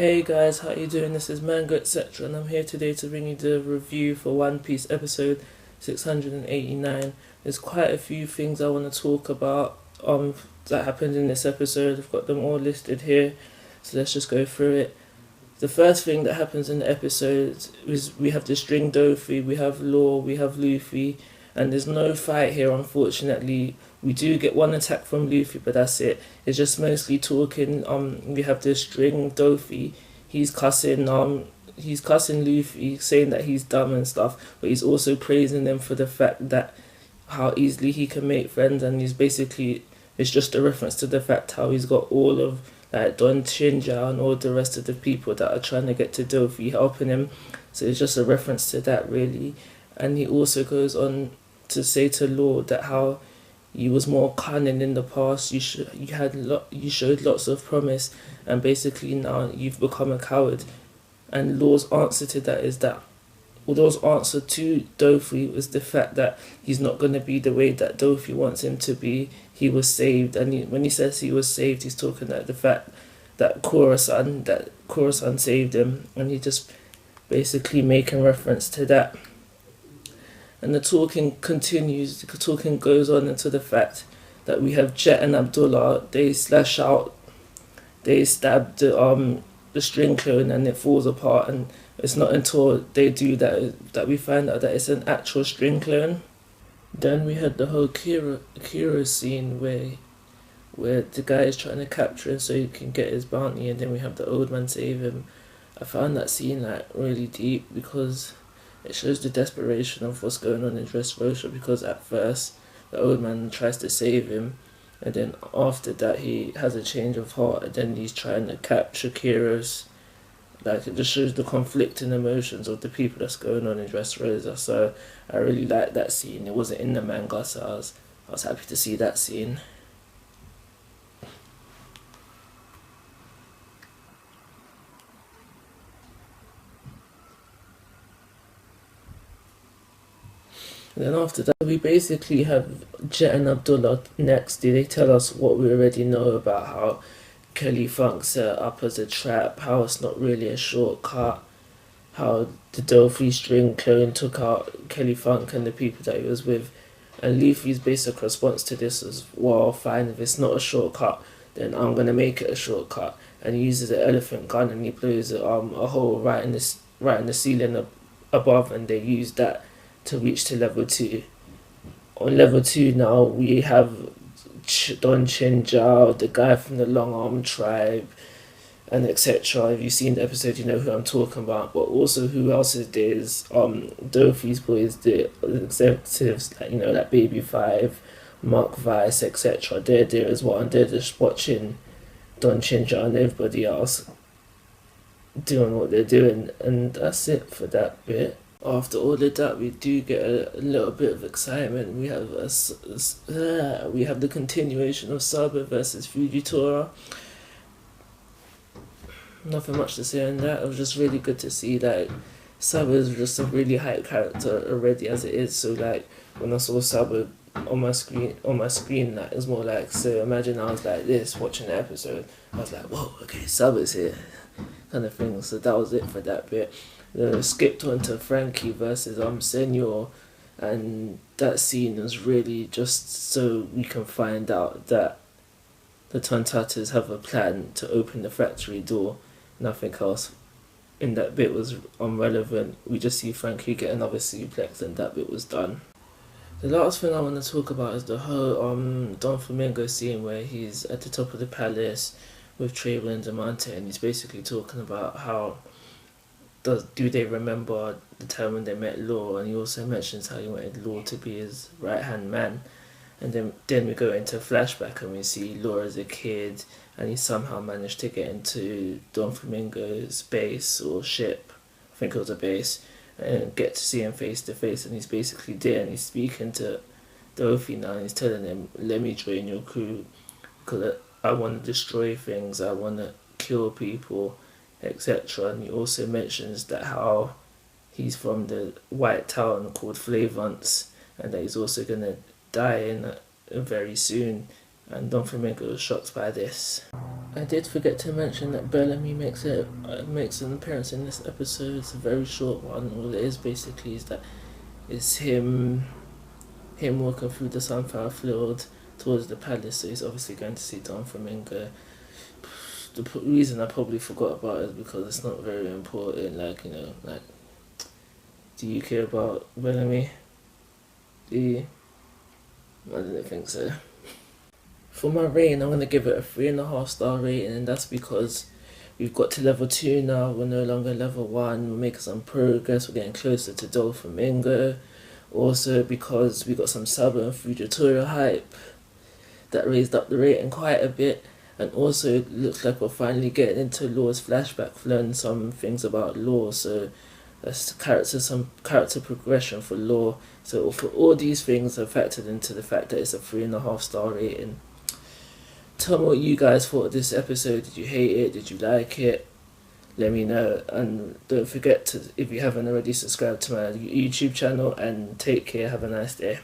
Hey guys, how you doing? This is Mango etc. and I'm here today to bring you the review for One Piece episode 689. There's quite a few things I want to talk about that happened in this episode. I've got them all listed here, so let's just go through it. The first thing that happens in the episode is we have the string Dofi, we have Law, we have Luffy, and there's no fight here unfortunately. We do get one attack from Luffy, but that's it. It's just mostly talking. We have this string Dofi. He's cussing Luffy, saying that he's dumb and stuff, but he's also praising them for the fact that how easily he can make friends, and it's just a reference to the fact how he's got all of like Don Shinja and all the rest of the people that are trying to get to Dofi helping him. So it's just a reference to that really. And he also goes on to say to Law that how you was more cunning in the past. You showed lots of promise, and basically now you've become a coward. And Law's answer to that is that, Law's answer to Dofi was the fact that he's not going to be the way that Dofi wants him to be. He was saved, and when he says he was saved, he's talking about the fact that Kura-san saved him, and he just basically making reference to that. And the talking continues. The talking goes on into the fact that we have Jet and Abdullah. They stab the string clone, and it falls apart. And it's not until they do that we find out that it's an actual string clone. Then we had the whole Kira scene where the guy is trying to capture him so he can get his bounty, and then we have the old man save him. I found that scene like really deep because it shows the desperation of what's going on in Dressrosa, because at first the old man tries to save him, and then after that he has a change of heart, and then he's trying to capture Kira's. Like, it just shows the conflicting emotions of the people that's going on in Dressrosa. So I really liked that scene. It wasn't in the manga, so I was happy to see that scene. And then after that, we basically have Jet and Abdullah next. They tell us what we already know about how Kelly Funk set up as a trap, how it's not really a shortcut, how the Dofi string clone took out Kelly Funk and the people that he was with. And Luffy's basic response to this is, well, fine, if it's not a shortcut, then I'm going to make it a shortcut. And he uses an elephant gun and he blows a hole right in the ceiling above, and they use that to reach to level 2. On level 2 now we have Don Shinja, the guy from the Long Arm tribe, and etc. If you've seen the episode, you know who I'm talking about. But also, who else is there? Is Dofi's boys, the executives, like, you know, like Baby 5, Mark Vice, etc. They're there as well, and they're just watching Don Shinja and everybody else doing what they're doing, and that's it for that bit. After all of that, we do get a little bit of excitement. We have the continuation of Saba versus Fujitora. Nothing much to say on that. It was just really good to see that Saba is just a really hype character already as it is. So like when I saw Saba on my screen, like, it was more like, so imagine I was like this watching the episode. I was like, whoa, okay, Saba's here, kind of thing. So that was it for that bit. Skipped on to Frankie versus Senor, and that scene was really just so we can find out that the Tontatas have a plan to open the factory door. Nothing else in that bit was irrelevant. We just see Frankie get another suplex, and that bit was done. The last thing I want to talk about is the whole Doflamingo scene where he's at the top of the palace with Trayvon and Diamante, and he's basically talking about how do they remember the time when they met Law, and he also mentions how he wanted Law to be his right hand man. And then we go into a flashback and we see Law as a kid, and he somehow managed to get into Doflamingo's base or ship, I think it was a base, and get to see him face to face, and he's basically there and he's speaking to Dofi now, and he's telling him, let me join your crew because I want to destroy things, I want to kill people, etc. And he also mentions that how he's from the white town called Flavance, and that he's also going to die in very soon, and Doflamingo was shocked by this. I did forget to mention that Bellamy makes an appearance in this episode. It's a very short one. All it is basically is that it's him walking through the sunflower field towards the palace. So he's obviously going to see Doflamingo. The reason I probably forgot about it is because it's not very important. Do you care about Bellamy? Do you? I didn't think so. For my rating, I'm going to give it a 3.5 star rating, and that's because we've got to level 2 now. We're no longer level 1. We're making some progress. We're getting closer to Doflamingo. Also because we got some Southern Fugitorial hype that raised up the rating quite a bit. And also it looks like we're finally getting into Law's flashback, learning some things about Law. So that's some character progression for Law. So for all these things are factored into the fact that it's a 3.5 star rating. Tell me what you guys thought of this episode. Did you hate it? Did you like it? Let me know. And don't forget to, if you haven't already, subscribe to my YouTube channel, and take care. Have a nice day.